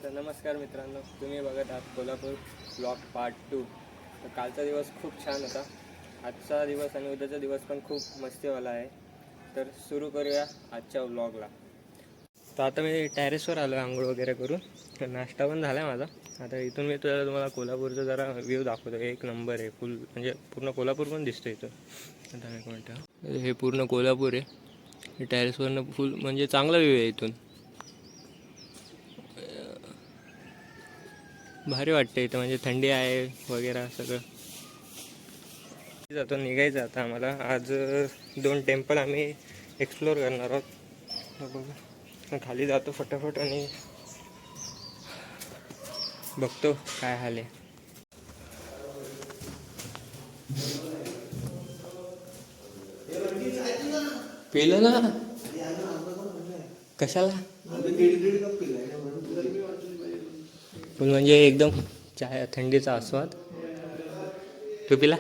तर नमस्कार मित्रांनो, तुम्ही बघत आहात कोल्हापूर ब्लॉग पार्ट 2. तर कालचा दिवस खूप छान होता. आजचा दिवस आणि उद्याचा दिवस पण खूप मस्तीवाला आहे. तर सुरू करूया आजच्या व्लॉगला. तर आता मी टेरेसवर आलो आंघोळ वगैरे करून. तर नाश्ता पण झाला आहे माझा. आता इथून मी तुम्हाला कोल्हापूरचा जरा व्ह्यू दाखवतो. एक नंबर आहे, फुल म्हणजे पूर्ण कोल्हापूर पण दिसतं इथं. आता एक मिनटं, हे पूर्ण कोल्हापूर आहे. टेरेसवरनं फुल म्हणजे चांगला व्ह्यू आहे इथून. भारी वाटते इथं, म्हणजे थंडी आहे वगैरे सगळं. जातो, निघायचं आता आम्हाला. आज 2 टेम्पल आम्ही एक्सप्लोअर करणार आहोत. बघू, खाली जातो फटाफट आणि बघतो काय हाल आहे. पिलं ना कशाला, पण म्हणजे एकदम चाय थंडीचा आस्वाद. तू पिला?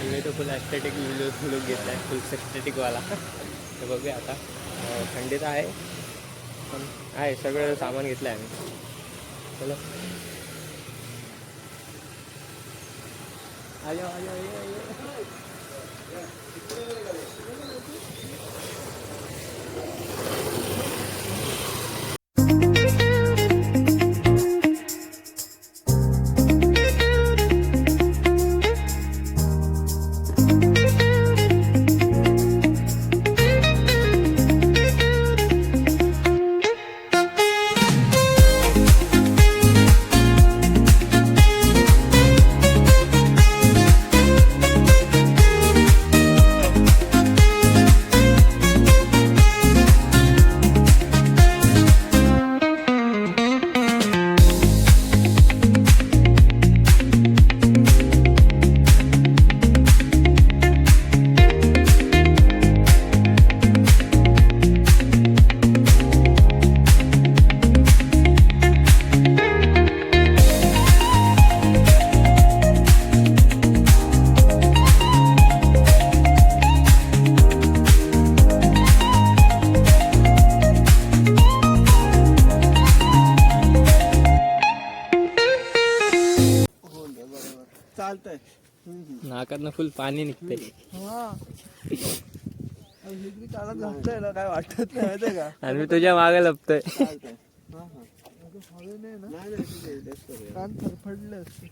मी तो फुल ॲस्थेटिक लुक घेतला आहे, फुल ॲस्थेटिकवाला. तर बघूया आता. थंडीत आहे पण आहे, सगळं सामान घेतलं आहे आम्ही. चलो आयो आयो आयो. चालतंय. नाकातनं फुल पाणी निघतंय. त्याला जमतंय ना, काय वाटत नाही माहितीये का. आणि मी तुझ्या मागे लपतोय. चालतंय. कान थरफडले असते.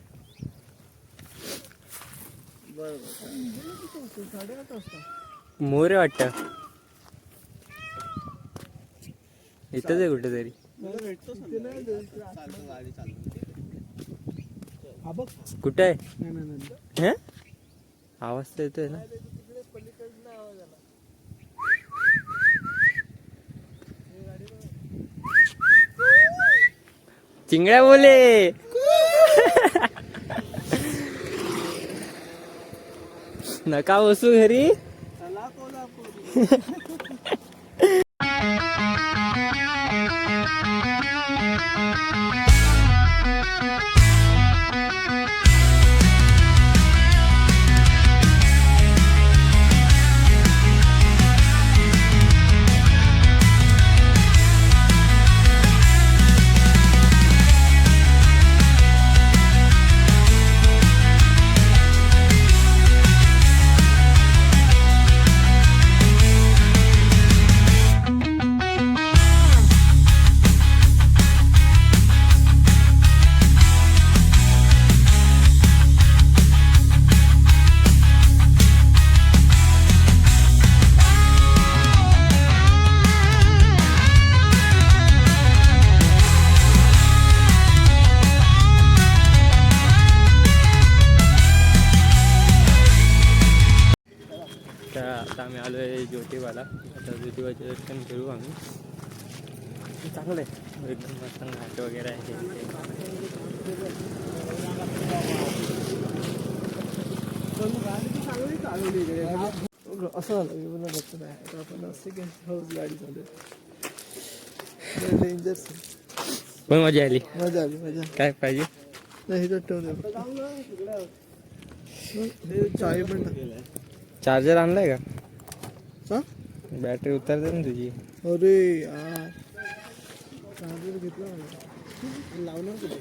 बरोबर 8:30 वाजता मोरे वाटत इथंच आहे कुठेतरी. कुठे आहे? हे आवाज तर येतोय ना. चिंगड्या बोले. नका बसू घरी. आता आम्ही आलो आहे ज्योतिबाला. आता ज्योतिबाचे दर्शन करू आम्ही. चांगलं आहे एकदम, मस्त घाट वगैरे आहे. असं झालं मला बघतो नाही. आपण सेकंड हाऊस गाडी चालू डेंजर. पण मजा आली. मजा आली. मजा काय पाहिजे. नाही इथं ठेवते हे चावी पण टाक. चार्जर आणलाय का? हा बॅटरी उतरते ना तुझी. अरे यार चार्जर घेतला मला. लावणार कुठे?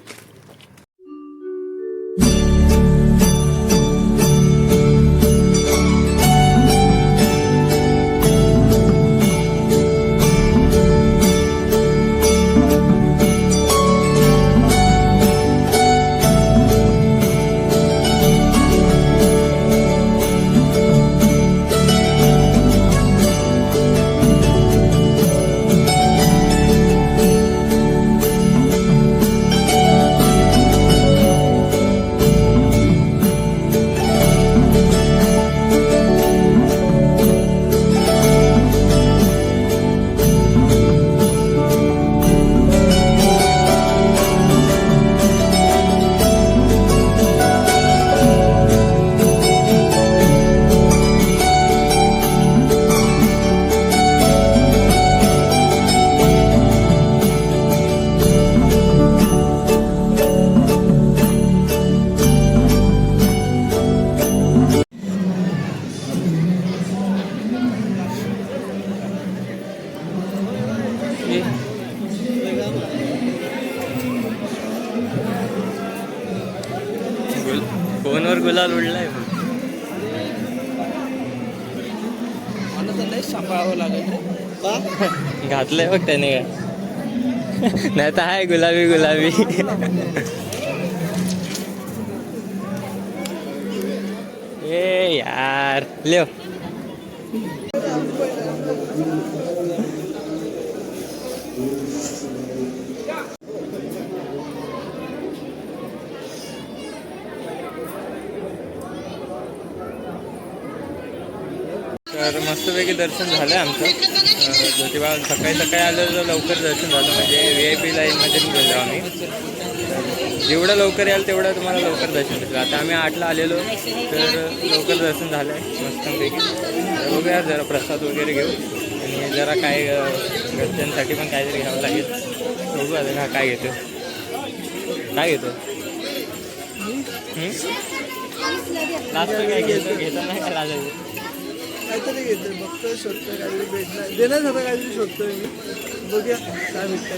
फोनवर गुलाल उडलाय. मला तर लय सांभाळावं लागेल रे. घातलंय बघ त्याने काय. नाही तर आहे गुलाबी गुलाबी. ए यार लेव. तर मस्तपैकी दर्शन झालं आमचं. ज्योतिबा सकाळी सकाळी आलं तर लवकर दर्शन झालं, म्हणजे VIP लाईनमध्ये गेलो आम्ही. जेवढं लवकर याल तेवढं तुम्हाला लवकर दर्शन भेटलं. आता आम्ही 8ला आलेलो, तर लवकर दर्शन झालं आहे मस्तपैकी. तर बघूया जरा प्रसाद वगैरे घेऊ आणि जरा काय घरच्यांसाठी पण काहीतरी घ्यावं लागेल. बघू आता काय घेतो. काय घेतो लास्ट काय घेतो नाही का लाजायचं. काहीतरी घेतोय बघतोय, शोधतोय काहीतरी भेटणार देण्यासारखं काहीतरी शोधतोय मी. बघूया काय भेटतंय.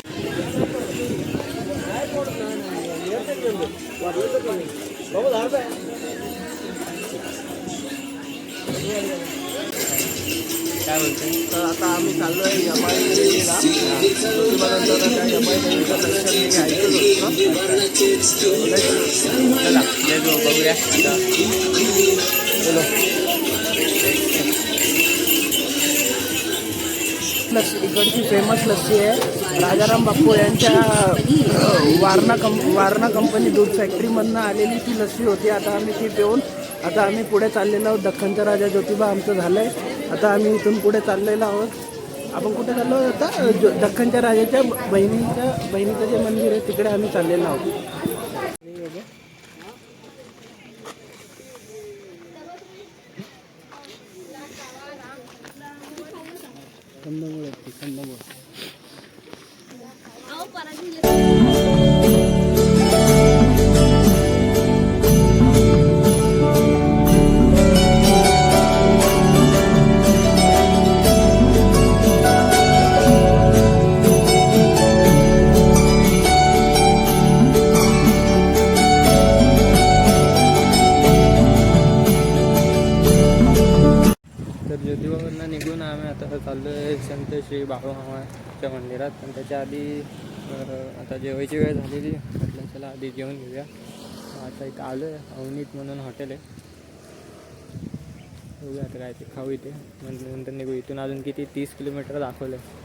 काय बोलतोय. तर आता आम्ही चाललो आहे यमाई देवीला. चला येतो बघूया आता. लस्सी इकडची फेमस लस्सी आहे. राजाराम बापू यांच्या वारणा कंपनी दूध फॅक्टरीमधनं आलेली ती लस्सी होती. आता आम्ही ती पिऊन आता आम्ही पुढे चाललेलो आहोत. दख्खनचा राजा ज्योतिबा आमचं झालं आहे. आता आम्ही इथून पुढे चाललेलो आहोत. आपण कुठे चाललो आहोत आता? दख्खनच्या राजाच्या बहिणीचं जे मंदिर आहे तिकडे आम्ही चाललेलो आहोत. तर ज्योतिबावरनं निघून आम्ही आता चाललो आहे संत श्री बाळूमामाच्या मंदिरात. पण त्याच्या आधी आता जेवायची वेळ झालेली, म्हटलं चला आधी जेवण घेऊया. आता इथं आलो आहे, अवनीत म्हणून हॉटेल आहे. बघूया आता काय ते खाऊ इथे, नंतर निघू. इथून अजून किती 30 किलोमीटर दाखवलं आहे.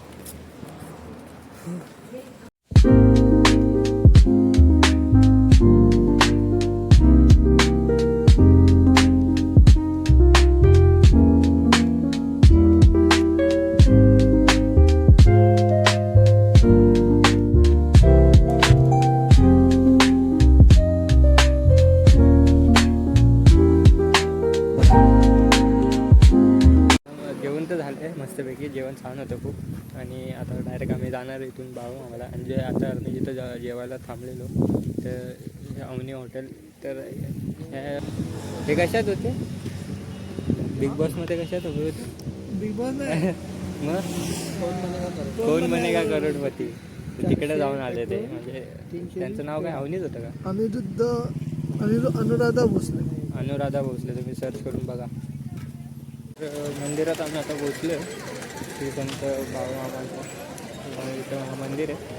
मस्तपैकी जेवण छान होतं खूप. आणि आता डायरेक्ट आम्ही जाणार इथून बाळूमामाला. आणि जे आता आम्ही जिथं जेवायला थांबलेलो तर अवनी हॉटेल. तर हे कशात होते? बिग बॉसमध्ये कशात उभे होते? बिग बॉस मग कोण बनेगा करोडपती तिकडे जाऊन आले ते. म्हणजे त्यांचं नाव काय अवनीच होतं का? अनुराधा भोसले. अनुराधा भोसले. तुम्ही सर्च करून बघा. तर मंदिरात आम्ही आता पोचलो. श्री संत बाळूमामांचं इथं मंदिर आहे.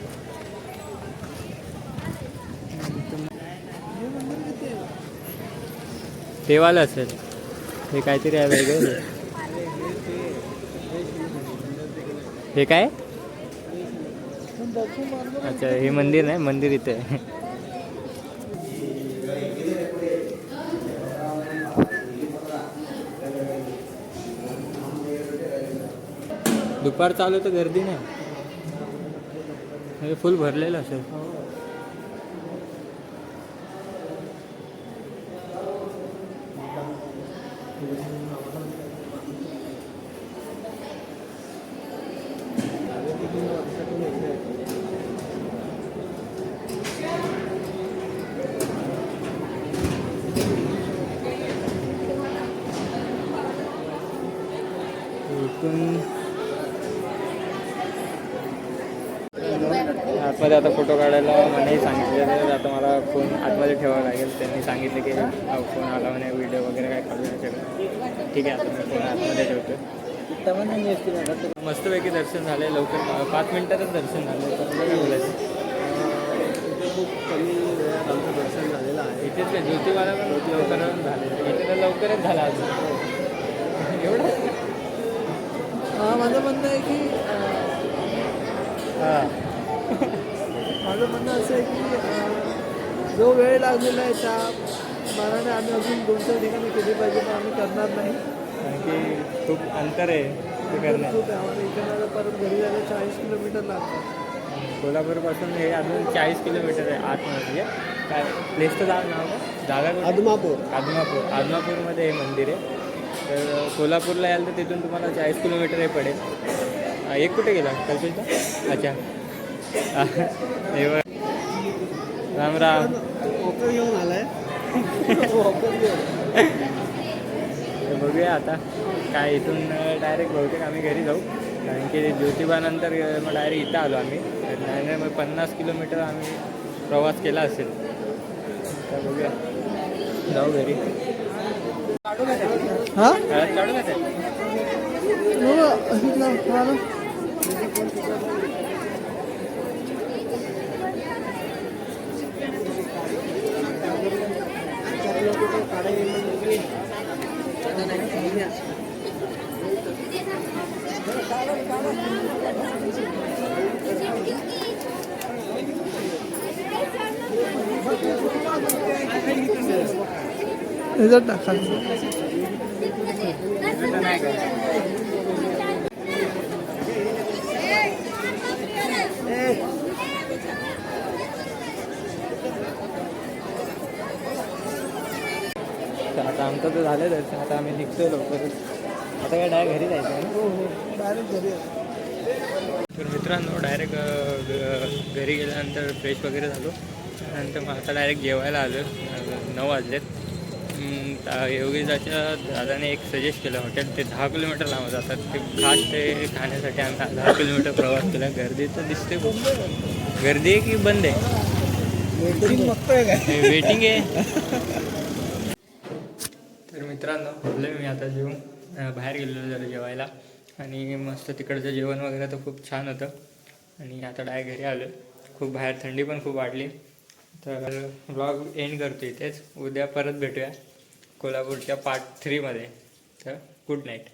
तेवाला असेल हे काहीतरी आहे वेगळं. हे काय? अच्छा हे मंदिर नाही, मंदिर इथे आहे. दुपार चालू तर गर्दी नाही, हे फुल भरलेलं असेल. इथून आतमध्ये आता फोटो काढायला मलाही सांगितलेलं. आता मला फोन आतमध्ये ठेवावा लागेल. त्यांनी सांगितलं की फोन आला म्हणे, व्हिडिओ वगैरे काय काढू नाही शकत. ठीक आहे, आता मी फोन आतमध्ये ठेवतो. मस्तपैकी दर्शन झाले लवकर, 5 मिनिटातच दर्शन झालं. काय बोलायचं, खूप कमी वेळात आमचं दर्शन झालेलं आहे. इथेच काय ज्योतिबाला पण लवकरच झाले, इथे तर लवकरच झाला अजून एवढं. माझं म्हणणं आहे की माझं म्हणणं असं आहे की जो वेळ लागलेला आहे त्या मानाने आम्ही अजून 2-4 ठिकाणी केली पाहिजे, पण आम्ही करणार नाही. कारण की खूप अंतर आहे ते करण्यात. खूप आहे आम्हाला. इकडे परत घरी जायला 40 किलोमीटर लागतात. कोल्हापूरपासून हे अजून 40 किलोमीटर आहे आतमध्ये. काय प्लेसचं नाव का? जागा कुठे? आदमापूरमध्ये हे मंदिर आहे. तर कोल्हापूरला याल तर तिथून तुम्हाला 40 किलोमीटर हे पडेल. एक कुठे गेला कल्पेशचा? अच्छा राम राम. ऑफर घेऊन आलाय. बघूया आता काय. इथून डायरेक्ट बहुतेक आम्ही घरी जाऊ, कारण की ज्योतिबानंतर मग डायरेक्ट इथं आलो आम्ही. नाही मग 50 किलोमीटर आम्ही प्रवास केला असेल. तर बघूया, जाऊ घरी. हां काढू का ते? ह्याच्यात टाका. आता आमचं तर झालं दर्शन. आता आम्ही निघतोय लवकरच. आता काय डायरेक्ट घरी जायचं आहे ना? हो डायरेक्ट घरी. तर मित्रांनो डायरेक्ट घरी गेल्यानंतर फ्रेश वगैरे झालो. त्यानंतर मग आता डायरेक्ट जेवायला आलो. 9 वाजलेत. योगेशाच्या दादाने एक सजेस्ट केलं हॉटेल, ते 10 किलोमीटर लांब जातात. ते खास ते खाण्यासाठी आम्ही 10 किलोमीटर प्रवास केला. गर्दी तर दिसते खूप. गर्दी आहे की बंद आहे? वेटिंग आहे. तर मित्रांनो बोललो मी आता जेवून बाहेर गेलेलो जरा जेवायला, आणि मस्त तिकडचं जेवण वगैरे तर खूप छान होतं. आणि आता डायरेक्ट घरी आलो. खूप बाहेर थंडी पण खूप वाढली. तर व्लॉग एंड करतो इथेच. उद्या परत भेटूया कोल्हापूरच्या पार्ट 3 मध्ये. तर गुड नाईट.